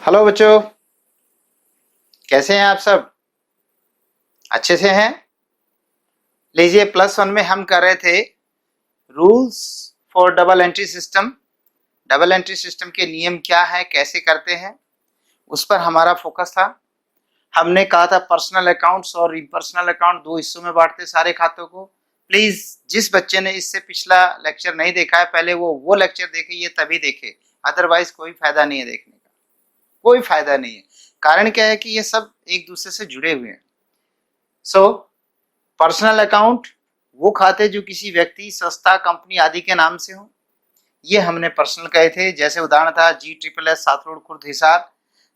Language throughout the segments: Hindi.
हेलो बच्चों, कैसे हैं आप सब? अच्छे से हैं? लीजिए, प्लस वन में हम कर रहे थे rules for double entry system. Double entry system के नियम क्या है, कैसे करते हैं, उस पर हमारा फोकस था। हमने कहा था पर्सनल अकाउंट्स और इम्पर्सनल अकाउंट दो हिस्सों में बांटते सारे खातों को। प्लीज, जिस बच्चे ने इससे पिछला लेक्चर नहीं देखा है, पहले वो लेक्चर देखे, ये तभी देखे, अदरवाइज कोई फायदा नहीं है देखने का, कोई फायदा नहीं है। कारण क्या है कि ये सब एक दूसरे से जुड़े हुए हैं। सो पर्सनल अकाउंट वो खाते जो किसी व्यक्ति, संस्था, कंपनी आदि के नाम से हो, ये हमने पर्सनल कहे थे। जैसे उदाहरण था GSSS Satrod Khurd Hisar,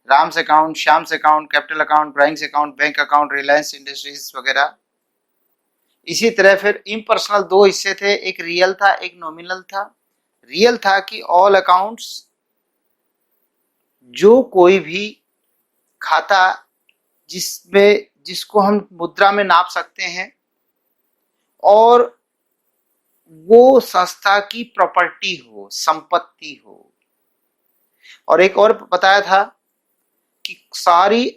Ram's account, Shyam's account, capital account, drawings account, bank account, Reliance industries वगैरह। इसी तरह फिर इम्पर्सनल दो हिस्से थे, एक रियल था, एक नॉमिनल था। रियल था कि ऑल अकाउंट्स, जो कोई भी खाता जिसको हम मुद्रा में नाप सकते हैं और वो संस्था की प्रॉपर्टी हो, संपत्ति हो। और एक और बताया था कि सारी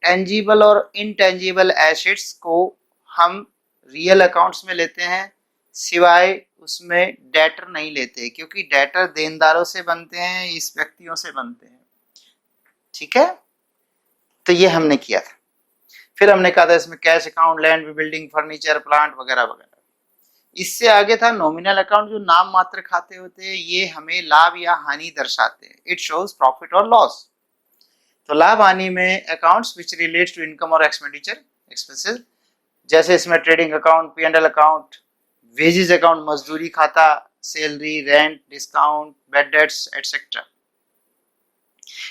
टेंजिबल और इनटेंजिबल एसेट्स को हम रियल अकाउंट्स में लेते हैं, सिवाय उसमें डेटर नहीं लेते, क्योंकि डेटर देनदारों से बनते हैं, इस व्यक्तियों से बनते हैं। ठीक है, तो ये हमने किया था। फिर हमने कहा था इसमें cash account, land, building, furniture, plant वगैरह वगैरह। इससे आगे था नॉमिनल अकाउंट, जो नाम मात्र खाते होते हैं, ये हमें लाभ या हानि दर्शाते हैं। इट शोज प्रॉफिट और लॉस। तो लाभ हानि में accounts which relates to income और एक्सपेंडिचर एक्सपेंसेस, जैसे इसमें trading account, P&L account, wages account, मजदूरी खाता, salary, rent, discount, bad debts etcetera.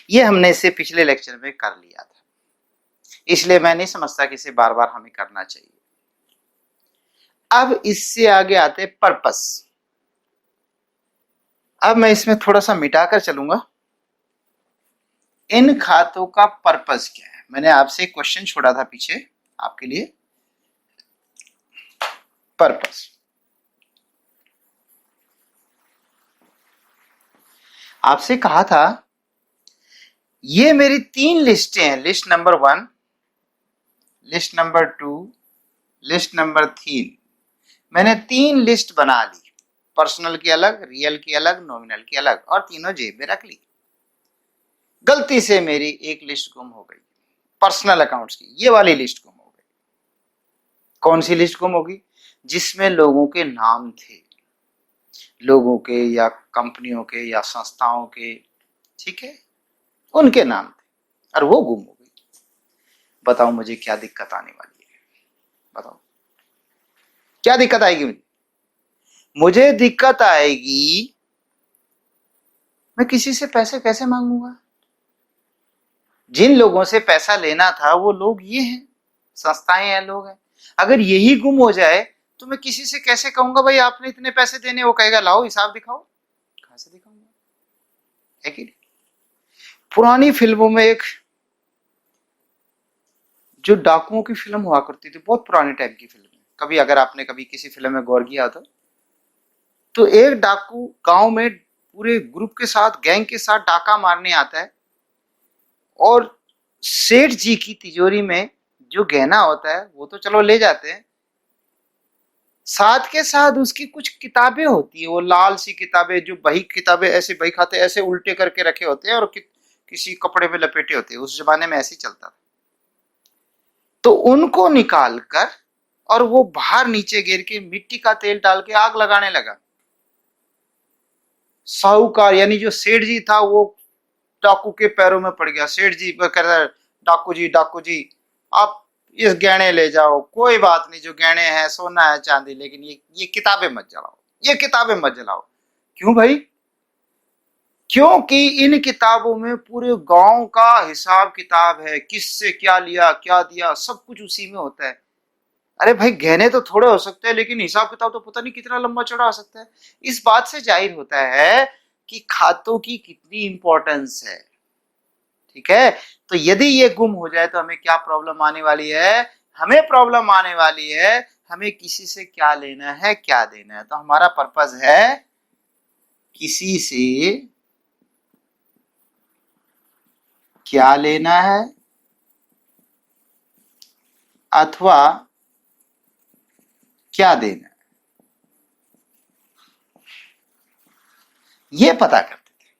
ये हमने इससे पिछले लेक्चर में कर लिया था, इसलिए मैं नहीं समझता कि इसे बार बार हमें करना चाहिए। अब इससे आगे आते पर्पस। अब मैं इसमें थोड़ा सा मिटाकर चलूंगा। इन खातों का पर्पस क्या है? मैंने आपसे एक क्वेश्चन छोड़ा था पीछे आपके लिए। पर्पस, आपसे कहा था ये मेरी तीन लिस्टें हैं, list number 1, list number 2, list number 3। मैंने तीन लिस्ट बना ली, पर्सनल की अलग, रियल की अलग, नॉमिनल की अलग, और तीनों जेब में रख ली। गलती से मेरी एक लिस्ट गुम हो गई, पर्सनल अकाउंट्स की ये वाली लिस्ट गुम हो गई। कौन सी लिस्ट गुम होगी? जिसमें लोगों के नाम थे, लोगों के या कंपनियों के या संस्थाओं के, ठीक है, उनके नाम थे, और वो गुम हो गई। बताओ मुझे क्या दिक्कत आने वाली है? बताओ क्या दिक्कत आएगी मुझे? मुझे दिक्कत आएगी, मैं किसी से पैसे कैसे मांगूंगा? जिन लोगों से पैसा लेना था वो लोग ये हैं, संस्थाएं हैं, लोग हैं। अगर यही गुम हो जाए तो मैं किसी से कैसे कहूंगा भाई आपने इतने पैसे देने? वो कहेगा लाओ हिसाब दिखाओ। कहां से दिखाऊंगा? है कि नहीं? पुरानी फिल्मों में एक जो डाकुओं की फिल्म हुआ करती थी, बहुत पुरानी टाइप की फिल्म, कभी अगर आपने कभी किसी फिल्म में गौर किया तो एक डाकू गांव में पूरे ग्रुप के साथ, गैंग के साथ डाका मारने आता है, और सेठ जी की तिजोरी में जो गहना होता है वो तो चलो ले जाते हैं, साथ के साथ उसकी कुछ किताबें होती है, वो लाल सी किताबें, जो बही किताबें, ऐसे बही खाते ऐसे उल्टे करके रखे होते हैं और किसी कपड़े में लपेटे होते हैं। उस जमाने में ऐसे ही चलता था। तो उनको निकाल कर और वो बाहर नीचे गिर के मिट्टी का तेल डाल के आग लगाने लगा। साहूकार यानी जो सेठ जी था वो डाकू के पैरों में पड़ गया। सेठ जी कह रहा, डाकू जी, डाकू जी, आप इस गहने ले जाओ, कोई बात नहीं, जो गहने हैं सोना है, चांदी, लेकिन ये किताबें मत जलाओ, ये किताबें मत जलाओ। क्यों भाई? क्योंकि इन किताबों में पूरे गांव का हिसाब किताब है, किससे क्या लिया, क्या दिया, सब कुछ उसी में होता है। अरे भाई, गहने तो थोड़े हो सकते हैं, लेकिन हिसाब किताब तो पता नहीं कितना लंबा चौड़ा हो सकता है। इस बात से जाहिर होता है कि खातों की कितनी इंपॉर्टेंस है। ठीक है, तो यदि ये गुम हो जाए तो हमें क्या प्रॉब्लम आने वाली है? हमें प्रॉब्लम आने वाली है, हमें किसी से क्या लेना है, क्या देना है। तो हमारा पर्पस है किसी से क्या लेना है अथवा क्या देना है, ये पता करते थे।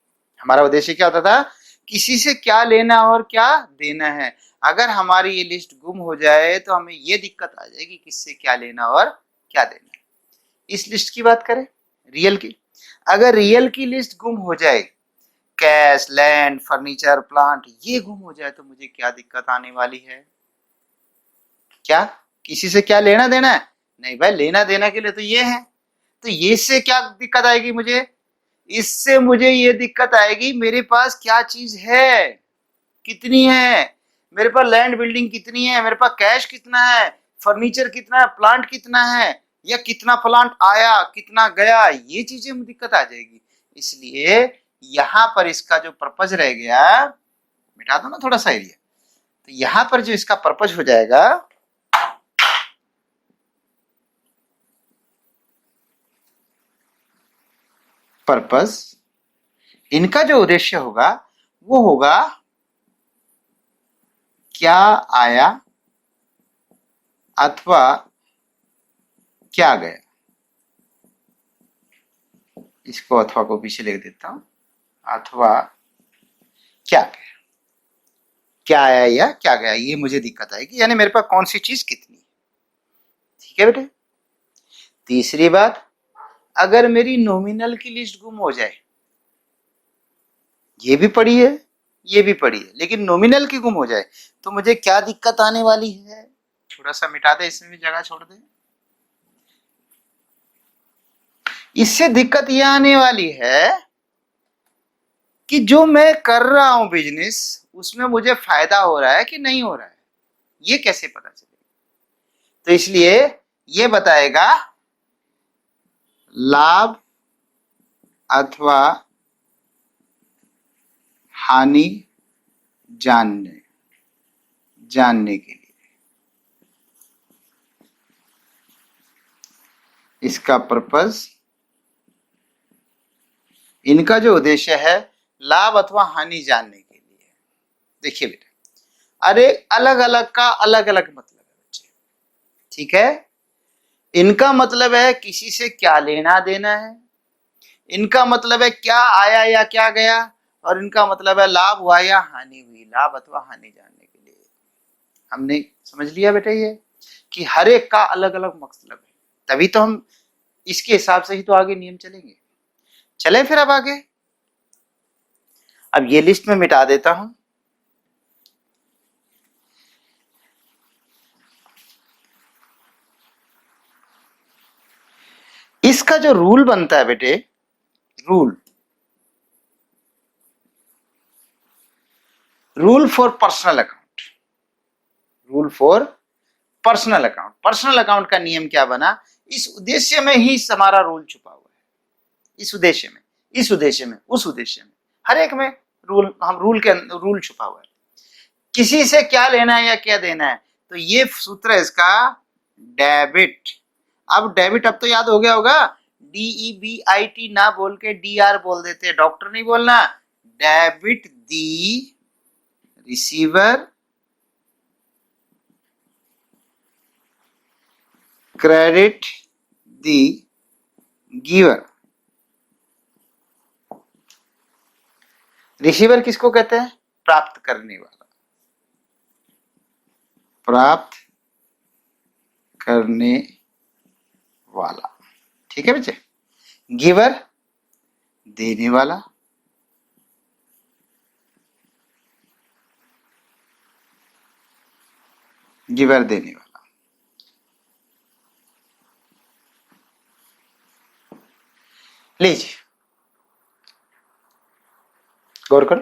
हमारा उद्देश्य क्या होता था, किसी से क्या लेना और क्या देना है। अगर हमारी ये लिस्ट गुम हो जाए तो हमें ये दिक्कत आ जाएगी किससे क्या लेना और क्या देना है। इस लिस्ट की बात करें, रियल की, अगर रियल की लिस्ट गुम हो जाए, कैश, लैंड, फर्नीचर, प्लांट, ये गुम हो जाए तो मुझे क्या दिक्कत आने वाली है। क्या किसी से क्या लेना देना है? नहीं भाई, लेना देना के लिए तो ये है। तो ये से क्या दिक्कत आएगी मुझे? इससे मुझे ये दिक्कत आएगी मेरे पास क्या चीज है, कितनी है, मेरे पास लैंड बिल्डिंग कितनी है, मेरे पास कैश कितना है, फर्नीचर कितना है, प्लांट कितना है, या कितना प्लांट आया कितना गया, ये चीजें में दिक्कत आ जाएगी। इसलिए यहां पर इसका जो पर्पज रह गया, मिटा दो ना थोड़ा सा एरिया, तो यहां पर जो इसका पर्पज हो जाएगा, पर्पस, इनका जो उद्देश्य होगा वो होगा क्या आया अथवा क्या गया। इसको अथवा को पीछे लिख देता हूं, अथवा क्या गया, क्या आया या क्या गया, ये मुझे दिक्कत आएगी, यानी मेरे पास कौन सी चीज कितनी है। ठीक है बेटे। तीसरी बात, अगर मेरी नॉमिनल की लिस्ट गुम हो जाए, ये भी पड़ी है ये भी पड़ी है, लेकिन नॉमिनल की गुम हो जाए तो मुझे क्या दिक्कत आने वाली है। थोड़ा सा मिटा दे, इसमें भी जगह छोड़ दे। इससे दिक्कत यह आने वाली है कि जो मैं कर रहा हूं बिजनेस, उसमें मुझे फायदा हो रहा है कि नहीं हो रहा है, ये कैसे पता चलेगा। तो इसलिए ये बताएगा लाभ अथवा हानि जानने के लिए। इसका पर्पस, इनका जो उद्देश्य है, लाभ अथवा हानि जानने के लिए। देखिए बेटा, अरे अलग अलग का अलग अलग मतलब है बच्चे, ठीक है। इनका मतलब है किसी से क्या लेना देना है, इनका मतलब है क्या आया या क्या गया, और इनका मतलब है लाभ हुआ या हानि हुई, लाभ अथवा हानि जानने के लिए। हमने समझ लिया बेटा ये कि हर एक का अलग अलग मतलब है, तभी तो हम इसके हिसाब से ही तो आगे नियम चलेंगे। चले फिर अब आगे। अब ये लिस्ट में मिटा देता हूं। इसका जो रूल बनता है बेटे, rule for personal account, rule for personal account. Personal account का नियम क्या बना, इस उद्देश्य में ही हमारा रूल छुपा हुआ है, इस उद्देश्य में, इस उद्देश्य में, उस उद्देश्य में, हर एक में रूल, हम रूल के रूल छुपा हुआ है। किसी से क्या लेना है या क्या देना है, तो ये सूत्र है इसका, डेबिट। अब डेबिट अब तो याद हो गया होगा, DEBIT ना बोल के DR बोल देते हैं, डॉक्टर नहीं बोलना। डेबिट दी रिसीवर, क्रेडिट दी गिवर। रिसीवर किसको कहते हैं? प्राप्त करने वाला, प्राप्त करने वाला, ठीक है बच्चे। गिवर देने वाला, गिवर देने वाला। लीजिए गौर करो,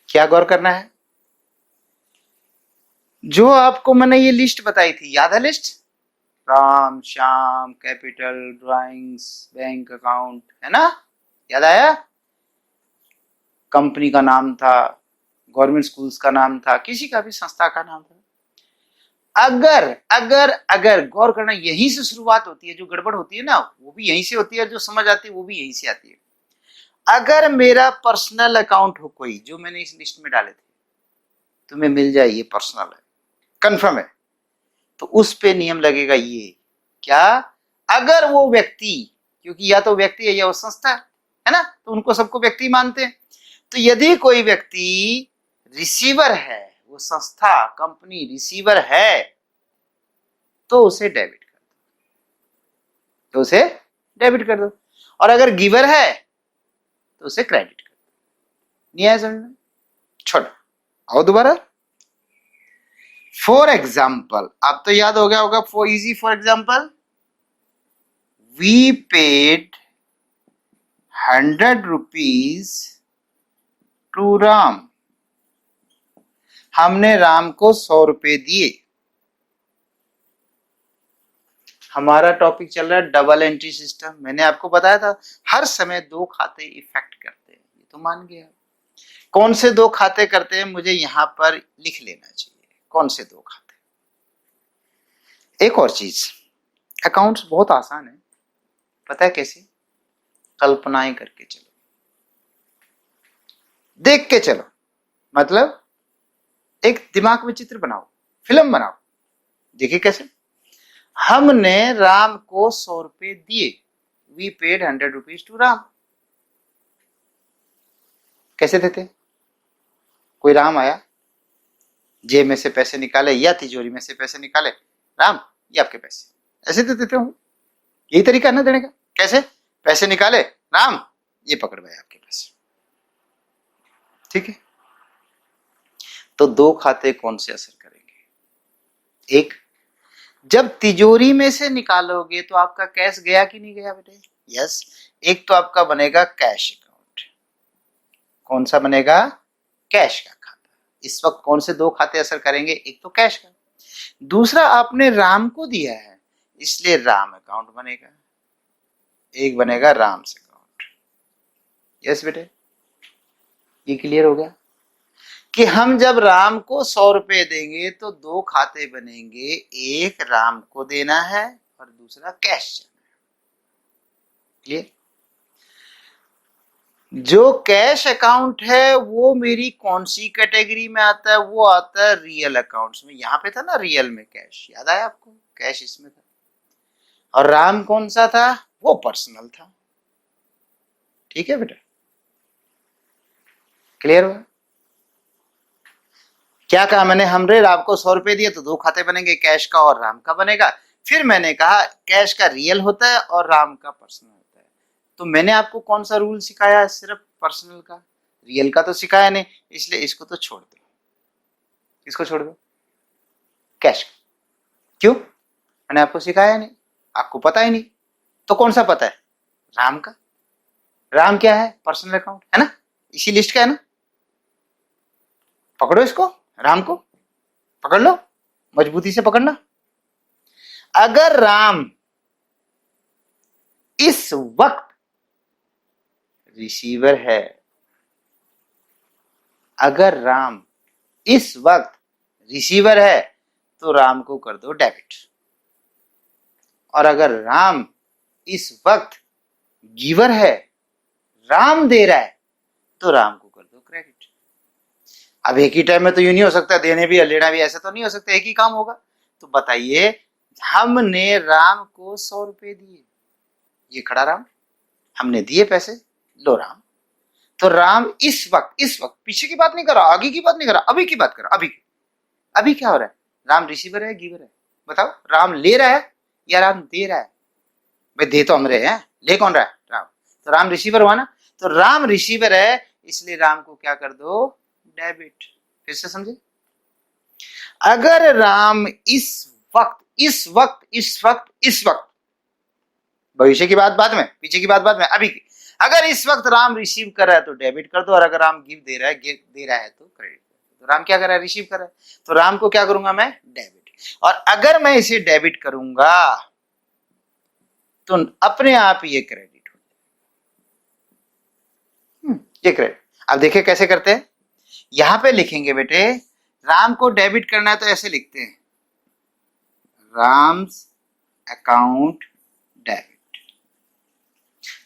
क्या गौर करना है, जो आपको मैंने ये लिस्ट बताई थी, याद है list, Ram Shyam, capital, drawings, bank account, है ना, याद आया। कंपनी का नाम था, गवर्नमेंट स्कूल्स का नाम था, किसी का भी संस्था का नाम था। अगर अगर अगर गौर करना, यहीं से शुरुआत होती है, जो गड़बड़ होती है ना वो भी यहीं से होती है, जो समझ आती है वो भी यहीं से आती है। अगर मेरा पर्सनल अकाउंट हो कोई जो मैंने इस लिस्ट में डाले थे, तुम्हें मिल जाए ये पर्सनल है, कंफर्म है, तो उस पे नियम लगेगा ये क्या, अगर वो व्यक्ति, क्योंकि या तो व्यक्ति है या वो संस्था है ना, तो उनको सबको व्यक्ति मानते हैं, तो यदि कोई व्यक्ति रिसीवर है, वो संस्था कंपनी रिसीवर है, तो उसे डेबिट कर दो, तो उसे डेबिट कर दो, और अगर गिवर है तो उसे क्रेडिट कर दो। नहीं आया समझ में? छोड़ो, आओ दोबारा। फॉर एग्जाम्पल, अब तो याद हो गया होगा, for easy, for example, we paid 100 rupees to Ram, हमने राम को 100 रुपए दिए। हमारा टॉपिक चल रहा है डबल एंट्री सिस्टम। मैंने आपको बताया था हर समय दो खाते इफेक्ट करते हैं, ये तो मान गया। कौन से दो खाते करते हैं मुझे यहां पर लिख लेना चाहिए, कौन से दो खाते। एक और चीज, अकाउंट्स बहुत आसान है, पता है कैसे? कल्पनाएं करके चलो, देख के चलो, मतलब एक दिमाग में चित्र बनाओ, फिल्म बनाओ। देखिए कैसे, हमने राम को 100 रुपए दिए, we paid 100 rupees to Ram. कैसे देते? कोई राम आया, जेब में से पैसे निकाले या तिजोरी में से पैसे निकाले, राम ये आपके पैसे, ऐसे दे देते हूं। यही तरीका ना देने का। कैसे? पैसे निकाले, राम ये पकड़ भाई आपके पैसे, ठीक है। तो दो खाते कौन से असर करेंगे? एक, जब तिजोरी में से निकालोगे तो आपका कैश गया कि नहीं गया बेटे? यस। एक तो आपका बनेगा कैश अकाउंट। कौन सा बनेगा? कैश का खाता। इस वक्त कौन से दो खाते असर करेंगे? एक तो कैश का, दूसरा आपने राम को दिया है इसलिए राम अकाउंट बनेगा, एक बनेगा राम्स अकाउंट। यस बेटे, ये क्लियर हो गया कि हम जब राम को 100 रुपए देंगे तो दो खाते बनेंगे, एक राम को देना है और दूसरा कैश जाना है। क्लियर? जो कैश अकाउंट है वो मेरी कौन सी कैटेगरी में आता है? वो आता है रियल अकाउंट्स में। यहां पे था ना रियल में कैश, याद आया आपको? कैश इसमें था। और राम कौन सा था? वो पर्सनल था। ठीक है बेटा, क्लियर हुआ? क्या कहा मैंने? हमने राम को 100 रुपए दिए तो दो खाते बनेंगे, कैश का और राम का बनेगा। फिर मैंने कहा कैश का रियल होता है और राम का पर्सनल होता है। तो मैंने आपको कौन सा रूल सिखाया? सिर्फ पर्सनल का, रियल का तो सिखाया नहीं, इसलिए इसको तो छोड़ दो। इसको छोड़ दो, कैश। क्यों? मैंने आपको सिखाया नहीं, आपको पता ही नहीं। तो कौन सा पता है? राम का। राम क्या है? पर्सनल अकाउंट है ना, इसी लिस्ट का है ना। पकड़ो इसको, राम को पकड़ लो, मजबूती से पकड़ना। अगर राम इस वक्त रिसीवर है, अगर राम इस वक्त रिसीवर है तो राम को कर दो डेबिट, और अगर राम इस वक्त गिवर है, राम दे रहा है, तो राम को कर दो क्रेडिट। अब एक ही टाइम में तो यूं नहीं हो सकता, देने भी और लेना भी ऐसा तो नहीं हो सकता, एक ही काम होगा। तो बताइए, हमने राम को 100 रुपए दिए, ये खड़ा राम, हमने दिए पैसे, लो राम। तो राम इस वक्त पीछे की बात नहीं कर रहा, आगे की बात नहीं कर रहा, अभी की बात कर रहा। अभी क्या हो रहा है? राम रिसीवर है, गिवर है? बताओ, राम ले रहा है या राम दे रहा है? भाई दे तो हम रहे हैं, ले कौन रहा है? राम। तो राम रिसीवर हुआ ना, तो राम रिसीवर है इसलिए राम को क्या कर दो? डेबिट। फिर से समझे? अगर राम इस वक्त, भविष्य की बात बाद में, पीछे की बात बाद में, अभी की, अगर इस वक्त राम रिसीव कर रहा है तो डेबिट कर दो, और अगर राम गिव दे रहा है तो क्रेडिट कर दो। तो राम क्या कर रहा है? रिसीव कर रहा है, तो राम को क्या करूंगा मैं? डेबिट। और अगर मैं इसे डेबिट करूंगा तो अपने आप ये क्रेडिट हो जाएगा। ये क्रेडिट। अब देखिए कैसे करते हैं, यहां पे लिखेंगे बेटे, राम को डेबिट करना है तो ऐसे लिखते हैं, राम्स अकाउंट डेबिट।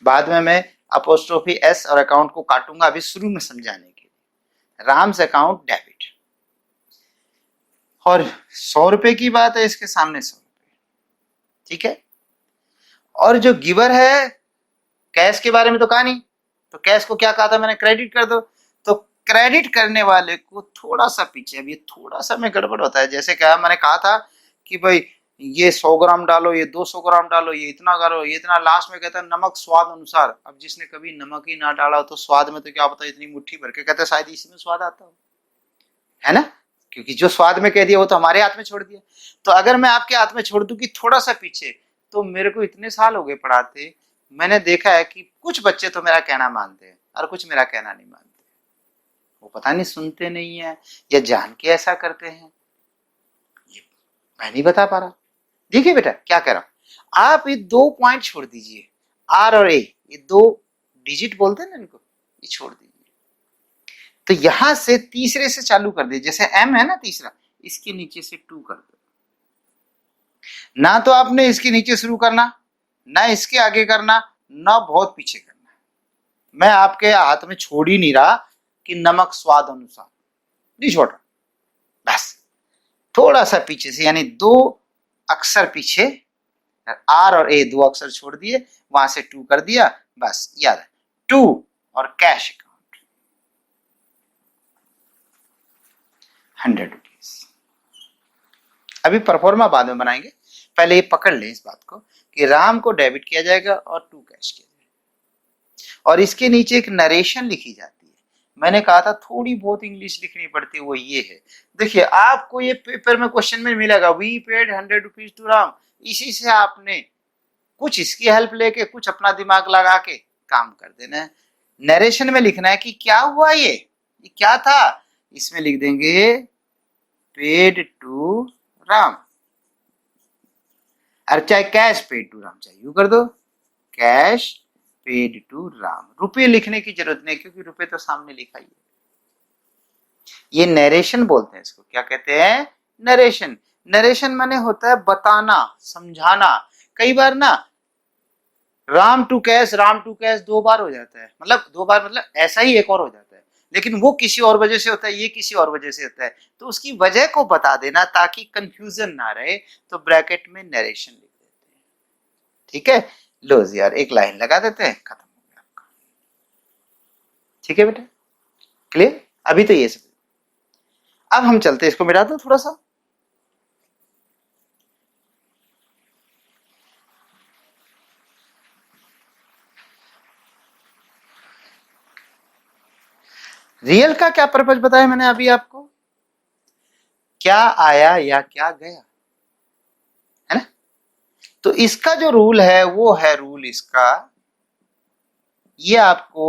बाद में मैं अपोस्ट्रोफी एस और अकाउंट को काटूंगा अभी शुरू में समझाने के लिए। राम्स अकाउंट डेबिट, और 100 रुपए की बात है, इसके सामने 100 रुपए, ठीक है। और जो गिवर है, कैश के बारे में तो कहा नहीं, तो कैश को क्या कहा था मैंने, क्रेडिट कर दो। तो क्रेडिट करने वाले को थोड़ा सा पीछे, अब ये थोड़ा सा में गड़बड़ होता है। जैसे क्या मैंने कहा था कि भाई ये 100 ग्राम डालो, ये 200 ग्राम डालो, ये इतना करो, ये इतना, लास्ट में कहता है नमक स्वाद अनुसार। अब जिसने कभी नमक ही ना डाला हो तो स्वाद में तो क्या पता इतनी मुट्ठी भर के, कहते शायद इसी में स्वाद आता हो, है ना, क्योंकि जो स्वाद में कह दिया वो तो हमारे हाथ में छोड़ दिया। तो अगर मैं आपके हाथ में छोड़ दूं कि थोड़ा सा पीछे, तो मेरे को इतने साल हो गए पढ़ाते, मैंने देखा है कि कुछ बच्चे तो मेरा कहना मानते हैं और कुछ मेरा कहना नहीं मानते। वो पता नहीं सुनते नहीं है या जान के ऐसा करते हैं, ये मैं नहीं बता पा रहा। देखिए बेटा क्या कह रहा हूं, आप ये 2 पॉइंट छोड़ दीजिए, आर और ए, ये 2 डिजिट बोलते हैं ना इनको, ये छोड़ दीजिए। तो यहां से तीसरे से चालू कर दीजिए, जैसे एम है ना तीसरा, इसके नीचे से 2 कर दो। ना तो आपने इसके नीचे शुरू करना, ना इसके आगे करना, ना बहुत पीछे करना। मैं आपके हाथ में छोड़ ही नहीं रहा कि नमक स्वाद अनुसार, नहीं छोड़ रहा, बस थोड़ा सा पीछे से, यानी 2 अक्षर पीछे, आर और ए 2 अक्षर छोड़ दिए, वहां से 2 कर दिया, बस याद है 2 और कैश अकाउंट 100 रुपीज। अभी परफॉर्मा बाद में बनाएंगे, पहले ये पकड़ ले इस बात को कि राम को डेबिट किया जाएगा और 2 कैश किया जाएगा। और इसके नीचे एक नरेशन लिखी जाती है। मैंने कहा था थोड़ी बहुत इंग्लिश लिखनी पड़ती है, वो ये है, देखिए आपको ये पेपर में क्वेश्चन में मिलेगा, we paid 100 rupees to Ram. इसी से आपने कुछ इसकी हेल्प लेके कुछ अपना दिमाग लगा के काम कर देना है। नरेशन में लिखना है कि क्या हुआ, ये क्या था, इसमें लिख देंगे पेड टू राम, और चाहे कैश पेड टू राम, चाहिए यू कर दो कैश पेड टू राम। रुपये लिखने की जरूरत नहीं, क्योंकि रुपये तो सामने लिखा ही है। ये नरेशन बोलते हैं इसको, क्या कहते हैं, नरेशन। नरेशन माने होता है बताना, समझाना। कई बार ना राम टू कैश 2 बार हो जाता है, मतलब 2 बार मतलब ऐसा ही एक और हो जाता है, लेकिन वो किसी और वजह से होता है, ये किसी और वजह से होता है, तो उसकी वजह को बता देना ताकि कंफ्यूजन ना रहे, तो ब्रैकेट में नरेशन लिख देते हैं, ठीक है। लो जी यार, एक लाइन लगा देते हैं, खत्म हो गया आपका, ठीक है बेटा, क्लियर। अभी तो ये सब, अब हम चलते हैं, इसको मिटा दो थोड़ा सा। रियल का क्या पर्पज बताया मैंने अभी आपको, क्या आया या क्या गया, है ना। तो इसका जो रूल है वो है रूल इसका, ये आपको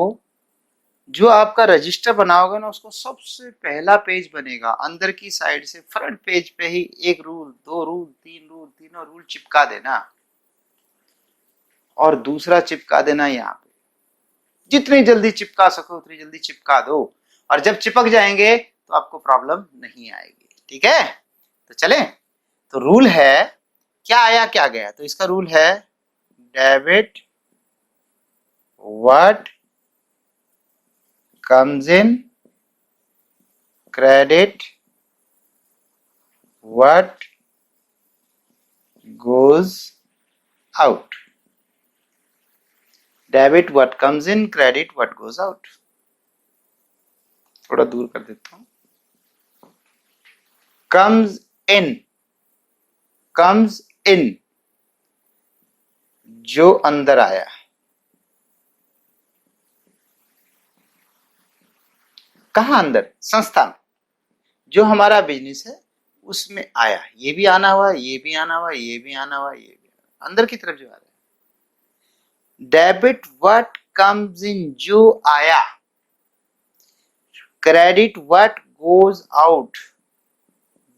जो आपका रजिस्टर बना होगा ना, उसको सबसे पहला पेज बनेगा, अंदर की साइड से फ्रंट पेज पे ही 1 रूल 2 रूल 3 रूल, तीनों रूल चिपका देना, और दूसरा चिपका देना यहाँ पे। जितनी जल्दी चिपका सको उतनी जल्दी चिपका दो, और जब चिपक जाएंगे तो आपको प्रॉब्लम नहीं आएगी, ठीक है। तो चले, तो रूल है क्या आया क्या गया, तो इसका रूल है debit what comes in, credit what goes out, debit what comes in, credit what goes out। थोड़ा दूर कर देता हूं, comes in जो अंदर आया, कहां अंदर, संस्था में, जो हमारा बिजनेस है उसमें आया, ये भी आना हुआ, ये भी आना हुआ, ये भी आना हुआ, ये भी अंदर की तरफ जो आ रहा है। डेबिट व्हाट कम्स इन जो आया, क्रेडिट व्हाट गोज आउट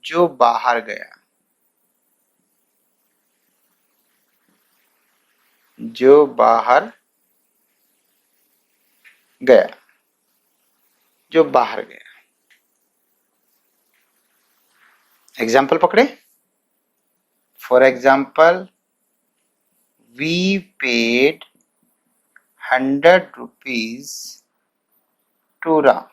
जो बाहर गया, जो बाहर गया, जो बाहर गया। एग्जाम्पल पकड़े, for example we paid ₹100 to Ram.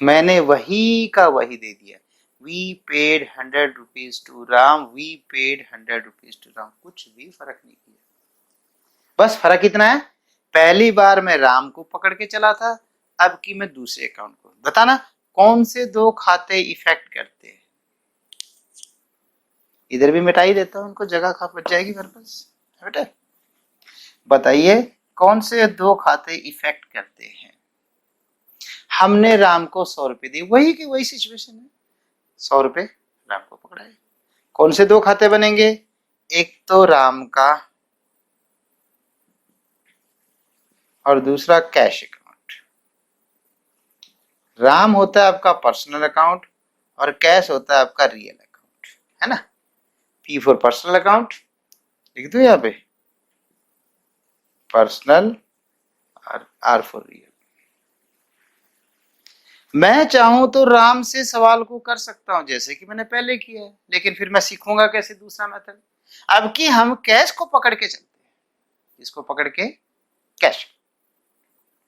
मैंने वही का वही दे दिया। We paid ₹100 to Ram, we paid ₹100 to Ram, कुछ भी फर्क नहीं किया। बस फर्क इतना है, पहली बार मैं राम को पकड़ के चला था, अब की मैं दूसरे अकाउंट को। बताना कौन से दो खाते इफेक्ट करते हैं। इधर भी मिटा ही देता हूं, उनको जगह खा बच जाएगी मेरे पास। बेटा बताइए कौन से दो खाते इफेक्ट करते हैं। हमने राम को ₹100 दिए, वही की वही सिचुएशन है। ₹100 राम को पकड़ाए। कौन से दो खाते बनेंगे? एक तो राम का और दूसरा कैश अकाउंट। राम होता है आपका पर्सनल अकाउंट और कैश होता है आपका रियल अकाउंट, है ना। P फॉर पर्सनल अकाउंट लिख दो यहाँ पे, पर्सनल, और R फॉर रियल। मैं चाहूं तो राम से सवाल को कर सकता हूं जैसे कि मैंने पहले किया है, लेकिन फिर मैं सीखूंगा कैसे दूसरा मेथड। अब कि हम कैश को पकड़ के चलते हैं। इसको पकड़ के, कैश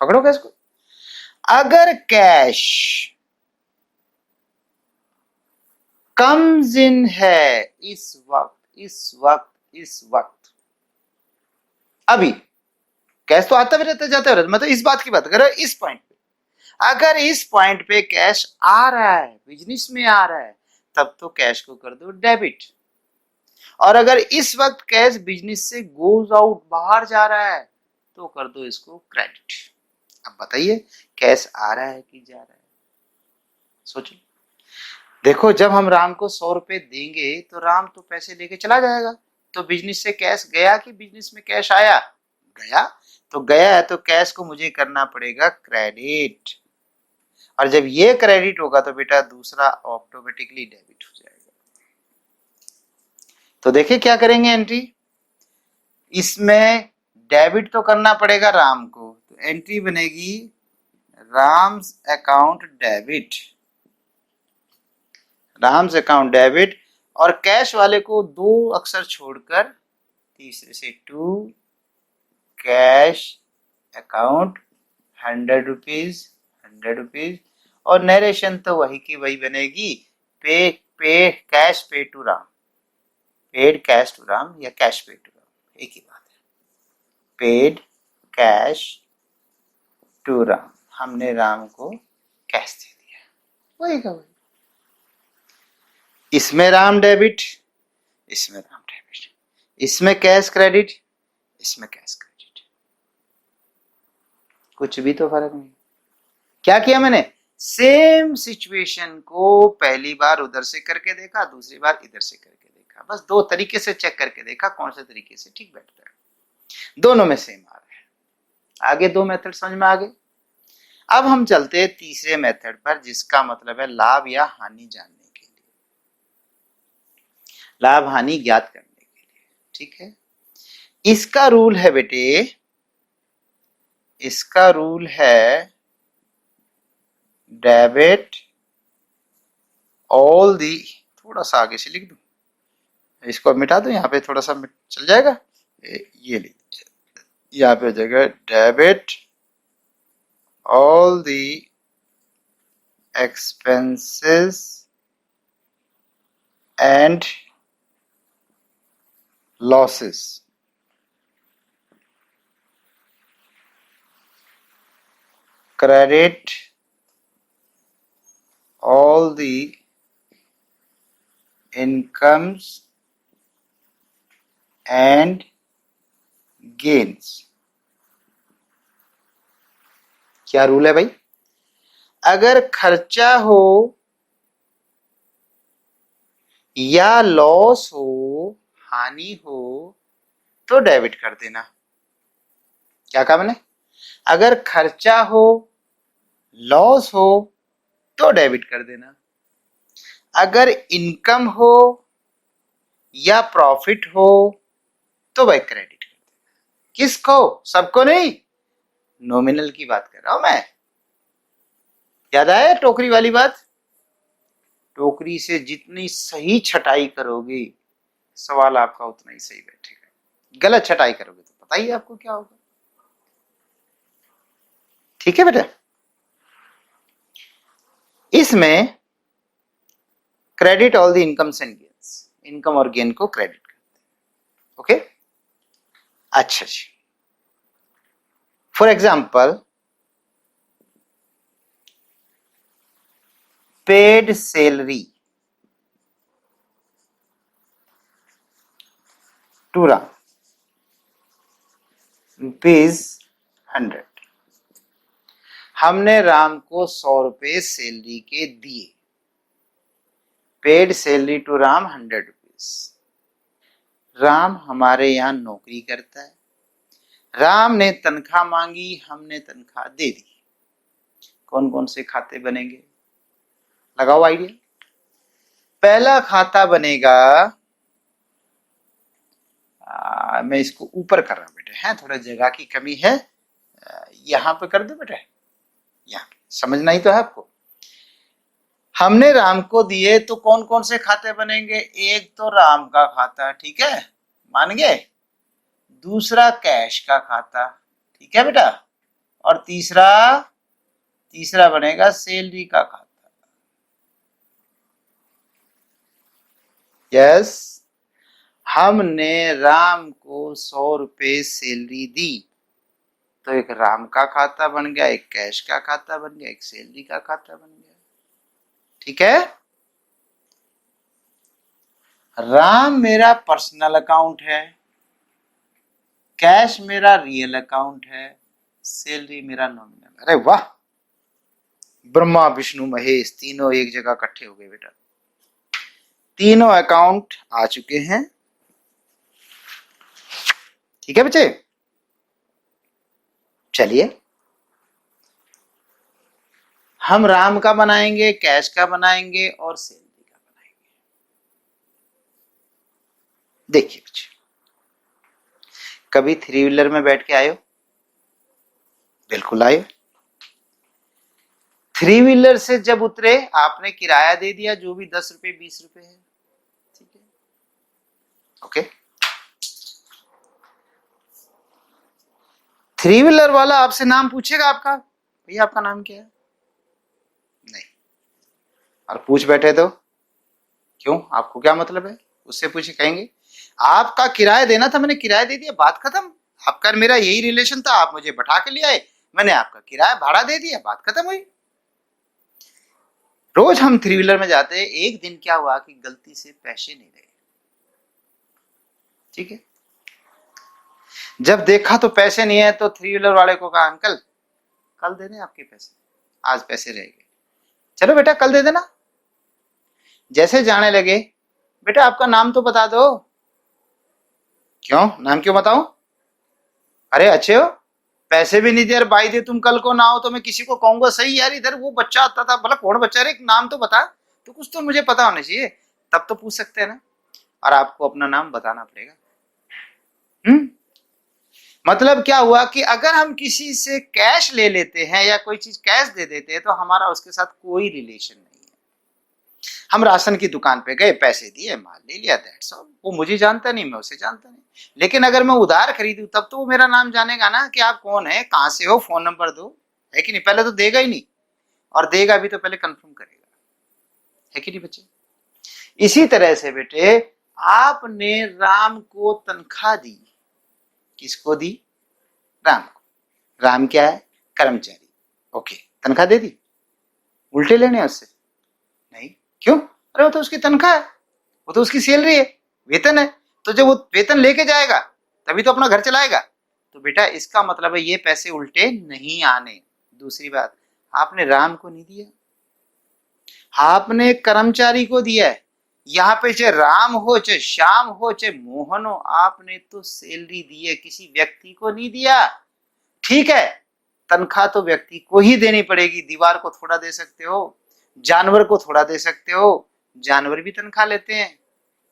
पकड़ो, कैश को। अगर कैश कम्स इन है इस वक्त, अभी कैश तो आता भी रहता जाता रहता, मतलब इस बात की बात करो, इस पॉइंट पे। अगर इस पॉइंट पे कैश आ रहा है, बिजनेस में आ रहा है, तब तो कैश को कर दो डेबिट। और अगर इस वक्त कैश बिजनेस से गोज आउट, बाहर जा रहा है, तो कर दो इसको क्रेडिट। अब बताइए कैश आ रहा है कि जा रहा है, सोचो। देखो जब हम राम को ₹100 देंगे तो राम तो पैसे लेके चला जाएगा, तो बिजनेस से कैश गया कि बिजनेस में कैश आया? गया। तो गया है तो कैश को मुझे करना पड़ेगा क्रेडिट, और जब ये क्रेडिट होगा तो बेटा दूसरा ऑटोमेटिकली डेबिट हो जाएगा। तो देखिए क्या करेंगे एंट्री, इसमें डेबिट तो करना पड़ेगा राम को, तो एंट्री बनेगी Ram's account debit, Ram's account debit. और कैश वाले को 2 अक्षर छोड़कर तीसरे से टू कैश अकाउंट ₹100, और नरेशन तो वही की वही बनेगी, pay cash pay to Ram, paid cash to Ram या कैश पे टू राम, एक ही बात है। पेड कैश टू राम, हमने राम को कैश दे दिया, वही का वही। इसमें राम डेबिट, इसमें राम डेबिट, इसमें कैश क्रेडिट, इसमें कैश क्रेडिट, कुछ भी तो फर्क नहीं। क्या किया मैंने? सेम सिचुएशन को पहली बार उधर से करके देखा, दूसरी बार इधर से करके देखा, बस 2 तरीके से चेक करके देखा कौन से तरीके से ठीक बैठता है। दोनों में सेम आ रहा है। आगे 2 मेथड समझ में आ गए। अब हम चलते हैं तीसरे मेथड पर, जिसका मतलब है लाभ या हानि जानने के लिए, लाभ हानि ज्ञात करने के लिए, ठीक है। इसका रूल है बेटे, इसका रूल है डेबिट ऑल दी, थोड़ा सा आगे से लिख दूं, इसको मिटा दो, यहाँ पे थोड़ा सा चल जाएगा, ये लीजिए, यहाँ पे हो जाएगा debit all the expenses and losses, credit all the incomes and gains। क्या रूल है भाई? अगर खर्चा हो या लॉस हो, हानि हो, तो डेबिट कर देना। क्या कहा मैंने? अगर खर्चा हो, लॉस हो, तो डेबिट कर देना। अगर इनकम हो या प्रॉफिट हो तो भाई क्रेडिट कर देना। किसको? सबको नहीं, नॉमिनल की बात कर रहा हूं मैं। याद आया टोकरी वाली बात? टोकरी से जितनी सही छटाई करोगे, सवाल आपका उतना ही सही बैठेगा। गलत छटाई करोगे तो पता ही है आपको क्या होगा। ठीक है बेटा, इसमें credit all the incomes and gains, income और गेन को क्रेडिट करते हैं। ओके, अच्छा जी। For example, paid salary to Ram ₹100। हमने राम को 100 रुपए सैलरी के दिए। Paid salary to Ram ₹100। Ram हमारे यहां नौकरी करता है, राम ने तनख्वाह मांगी, हमने तनख्वाह दे दी। कौन कौन से खाते बनेंगे, लगाओ आइडिया। पहला खाता बनेगा, मैं इसको ऊपर कर रहा हूं बेटे, है थोड़ा जगह की कमी है, यहां पे कर दो बेटे, यहां समझना ही तो है आपको। हमने राम को दिए तो कौन कौन से खाते बनेंगे, एक तो राम का खाता, ठीक है, मान गए, दूसरा कैश का खाता, ठीक है बेटा, और तीसरा बनेगा सैलरी का खाता। यस, हमने राम को 100 रुपए सैलरी दी तो एक राम का खाता बन गया, एक कैश का खाता बन गया, एक सैलरी का खाता बन गया। ठीक है, राम मेरा पर्सनल अकाउंट है, कैश मेरा रियल अकाउंट है, सैलरी मेरा नॉमिनल। अरे वाह, ब्रह्मा विष्णु महेश तीनों एक जगह इकट्ठे हो गए बेटा, तीनों अकाउंट आ चुके हैं। ठीक है बच्चे, चलिए हम राम का बनाएंगे, कैश का बनाएंगे और सैलरी का बनाएंगे। देखिए बच्चे, कभी 3 व्हीलर में बैठ के आयो, बिल्कुल आयो। 3 व्हीलर से जब उतरे आपने किराया दे दिया, जो भी 10 रुपए 20 रुपए है, ठीक है, ओके। 3 व्हीलर वाला आपसे नाम पूछेगा आपका, भैया आपका नाम क्या है, नहीं, और पूछ बैठे तो क्यों, आपको क्या मतलब है, उससे पूछे, कहेंगे आपका किराया देना था, मैंने किराया दे दिया, बात खत्म। आपका मेरा यही रिलेशन था, आप मुझे बैठा के ले आए, मैंने आपका किराया भाड़ा दे दिया, बात खत्म हुई। रोज हम 3 व्हीलर में जाते हैं, एक दिन क्या हुआ कि गलती से पैसे नहीं रहे, ठीक है, जब देखा तो पैसे नहीं है तो 3 व्हीलर वाले को कहा, अंकल कल दे दें आपके पैसे, आज पैसे रह गए, चलो बेटा कल दे देना। जैसे जाने लगे, बेटा आपका नाम तो बता दो। क्यों, नाम क्यों बताऊं, अरे अच्छे हो, पैसे भी नहीं दे, अरे भाई दे, तुम कल को ना हो तो मैं किसी को कहूंगा, सही यार इधर वो बच्चा आता था, भला कौन बच्चा, रे नाम तो बता, तो कुछ तो मुझे पता होना चाहिए, तब तो पूछ सकते हैं ना, और आपको अपना नाम बताना पड़ेगा। मतलब क्या हुआ कि अगर हम किसी से कैश ले लेते हैं या कोई चीज कैश दे देते हैं तो हमारा उसके साथ कोई रिलेशन नहीं है। हम राशन की दुकान पे गए, पैसे दिए, माल ले लिया, दैट्स ऑल, वो मुझे जानता नहीं, मैं उसे जानता नहीं। लेकिन अगर मैं उधार खरीदूं तब तो वो मेरा नाम जानेगा ना कि आप कौन है, कहां से हो, फोन नंबर दो, है कि नहीं, पहले तो देगा ही नहीं, और देगा भी तो पहले कंफर्म करेगा, है कि नहीं बच्चे। इसी तरह से बेटे, आपने राम को तनख्वाह दी, किसको दी, राम को। राम क्या है, कर्मचारी, ओके, तनख्वाह दे दी, उल्टे लेने उससे नहीं, क्यों, अरे वो तो उसकी तनख्वाह है, वो तो उसकी सैलरी है, वेतन है, तो जब वो वेतन लेके जाएगा तभी तो अपना घर चलाएगा, तो बेटा इसका मतलब है ये पैसे उल्टे नहीं आने। दूसरी बात, आपने राम को नहीं दिया, आपने कर्मचारी को दिया है, यहाँ पे चाहे राम हो, चाहे श्याम हो, चाहे मोहन हो, आपने तो सैलरी दी है, किसी व्यक्ति को नहीं दिया। ठीक है, तनख्वाह तो व्यक्ति को ही देनी पड़ेगी, दीवार को थोड़ा दे सकते हो, जानवर को थोड़ा दे सकते हो, जानवर भी तनख्वाह लेते हैं।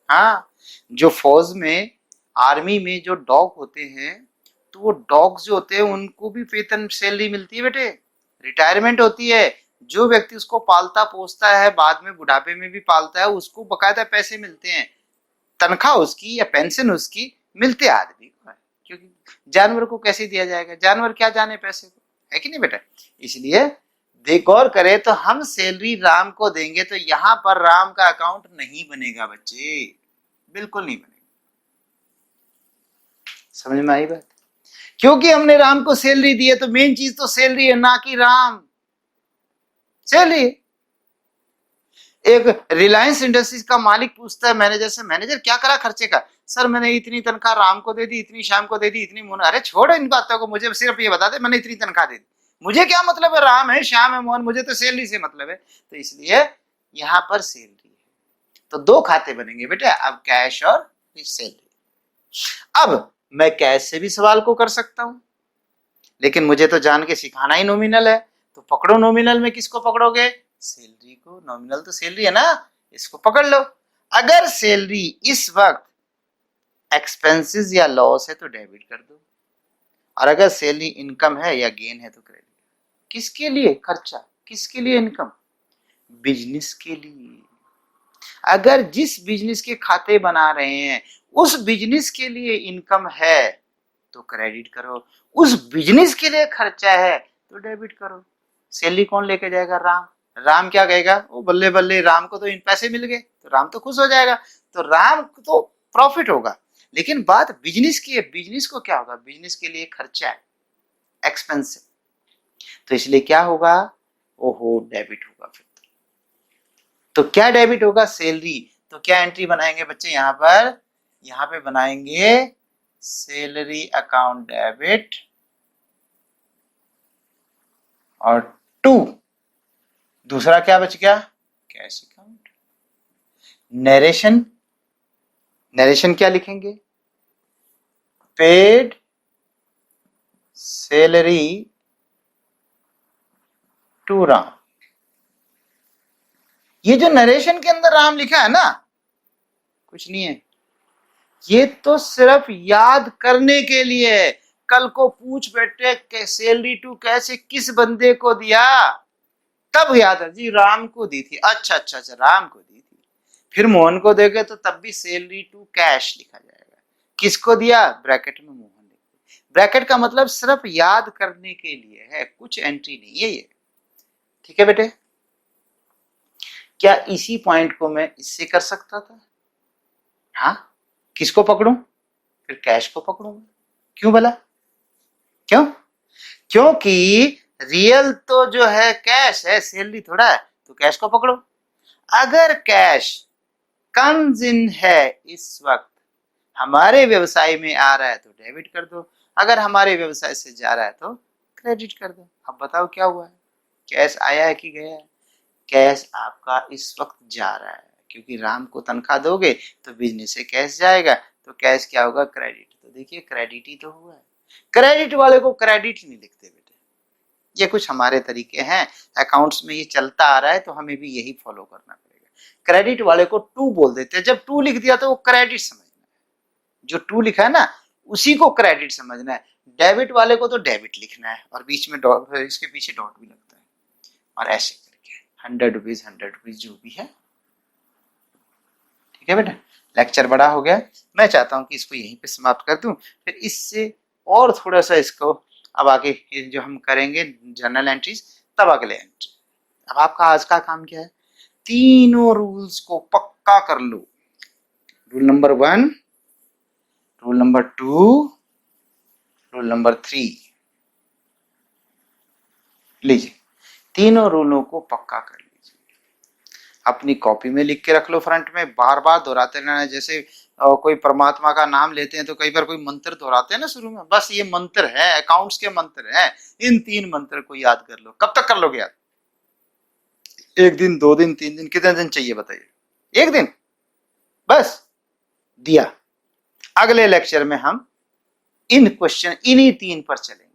हाँ, जो फौज में, आर्मी में जो डॉग होते हैं, तो वो डॉग्स जो होते हैं उनको भी वेतन सैलरी मिलती है बेटे, रिटायरमेंट होती है। जो व्यक्ति उसको पालता पोसता है, बाद में बुढ़ापे में भी पालता है, उसको बकायदा पैसे मिलते हैं, तनख्वाह उसकी या पेंशन उसकी मिलते आदमी को है, क्योंकि जानवर को कैसे दिया जाएगा, जानवर क्या जाने पैसे को, है कि नहीं बेटा। इसलिए गौर करें तो हम सैलरी राम को देंगे तो यहां पर राम का अकाउंट नहीं बनेगा बच्चे, बिल्कुल नहीं बनेगा। समझ में आई बात? क्योंकि हमने राम को सैलरी दी है तो मेन चीज तो सैलरी है, ना कि राम। सैलरी। एक रिलायंस इंडस्ट्रीज का मालिक पूछता है मैनेजर से, मैनेजर क्या करा खर्चे का? सर मैंने इतनी तनख्वाह राम को दे दी, इतनी शाम को दे दी, इतनी मोहन। अरे छोड़ इन बातों को, मुझे सिर्फ ये बता दे मैंने इतनी तनख्वाह दे दी, मुझे क्या मतलब है, राम है श्याम है मोहन, मुझे तो सैलरी से मतलब है। तो इसलिए यहां पर सैलरी है। तो दो खाते बनेंगे बेटा, अब कैश और सैलरी। अब मैं कैश से भी सवाल को कर सकता हूं, लेकिन मुझे तो जान के सिखाना ही नॉमिनल है, तो पकड़ो नॉमिनल में किसको पकड़ोगे? सैलरी को। नॉमिनल तो सैलरी है ना, इसको पकड़ लो। अगर सैलरी इस वक्त एक्सपेंसेस या लॉस है तो डेबिट कर दो, और अगर सैलरी इनकम है या गेन है तो क्रेडिट। किसके लिए खर्चा, किसके लिए इनकम? बिजनेस के लिए। अगर जिस बिजनेस के खाते बना रहे हैं उस बिजनेस के लिए इनकम है तो क्रेडिट करो, उस बिजनेस के लिए खर्चा है तो डेबिट करो। सैलरी कौन लेके जाएगा? राम। राम क्या कहेगा? ओ बल्ले बल्ले, राम को तो इन पैसे मिल गए, तो राम तो खुश हो जाएगा, तो राम को तो प्रॉफिट होगा। लेकिन बात बिजनेस की है, बिजनेस को क्या होगा? बिजनेस के लिए खर्चा है, एक्सपेंस है, तो इसलिए क्या होगा? ओहो डेबिट होगा। फिर तो क्या डेबिट होगा? सैलरी। तो क्या एंट्री बनाएंगे बच्चे यहां पर? यहां पे बनाएंगे सैलरी अकाउंट डेबिट और टू, दूसरा क्या बच गया? Cash account. नरेशन, नरेशन क्या लिखेंगे? Paid salary to Ram. ये जो नरेशन के अंदर राम लिखा है ना, कुछ नहीं है, ये तो सिर्फ याद करने के लिए है। कल को पूछ बैठे सैलरी टू कैसे किस बंदे को दिया, तब याद है जी राम को दी थी। अच्छा अच्छा अच्छा, राम को दी थी। फिर मोहन को देंगे तो तब भी सैलरी टू कैश लिखा जाएगा। किसको दिया? ब्रैकेट में मोहन लिखा। ब्रैकेट का मतलब सिर्फ याद करने के लिए है, कुछ एंट्री नहीं है ये। ठीक है बेटे? क्या इसी पॉइंट को मैं इससे कर सकता था? हाँ। किसको पकड़ूं? फिर कैश को पकड़ूंगा। क्यों भला? क्यों? क्योंकि रियल तो जो है कैश है, सैलरी थोड़ा है, तो कैश को पकड़ो। अगर कैश कम्स इन है, इस वक्त हमारे व्यवसाय में आ रहा है तो डेबिट कर दो, अगर हमारे व्यवसाय से जा रहा है तो क्रेडिट कर दो। अब बताओ क्या हुआ है? कैश आया है कि गया है? कैश आपका इस वक्त जा रहा है, क्योंकि राम को तनख्वाह दोगे तो बिजनेस से कैश जाएगा, तो कैश क्या होगा? क्रेडिट। तो देखिए क्रेडिट ही तो हुआ है। क्रेडिट वाले को क्रेडिट नहीं लिखते बेटे, ये कुछ हमारे तरीके हैं, अकाउंट्स में ये चलता आ रहा है, तो हमें भी यही फॉलो करना पड़ेगा। क्रेडिट वाले को टू बोल देते हैं, जब टू लिख दिया तो वो क्रेडिट समझना है, जो टू लिखा है ना उसी को क्रेडिट समझना है। डेबिट वाले को तो डेबिट लिखना है, और बीच में डॉट, इसके पीछे डॉट भी लगता है, और ऐसे करके 100 रुपीज 100 रुपीज जो भी है। ठीक है बेटा? लेक्चर बड़ा हो गया, मैं चाहता हूं कि इसको यहीं पे समाप्त कर दूं, फिर इससे और थोड़ा सा इसको अब आगे जो हम करेंगे जर्नल एंट्रीज, तब अगले एंट्री। अब आपका आज का काम क्या है? तीनों रूल्स को पक्का कर लो। Rule number 1, rule number 2, rule number 3। लीजिए, तीनों रूलों को पक्का कर लीजिए, अपनी कॉपी में लिख के रख लो फ्रंट में, बार बार दोहराते रहना। जैसे कोई परमात्मा का नाम लेते हैं तो कई बार कोई मंत्र दोहराते हैं ना शुरू में, बस ये मंत्र है, अकाउंट्स के मंत्र हैं। इन 3 मंत्र को याद कर लो। कब तक कर लोगे याद? 1 दिन, 2 दिन, 3 दिन, कितने दिन चाहिए बताइए? 1 दिन बस दिया। अगले लेक्चर में हम इन क्वेश्चन इन्हीं 3 पर चलेंगे।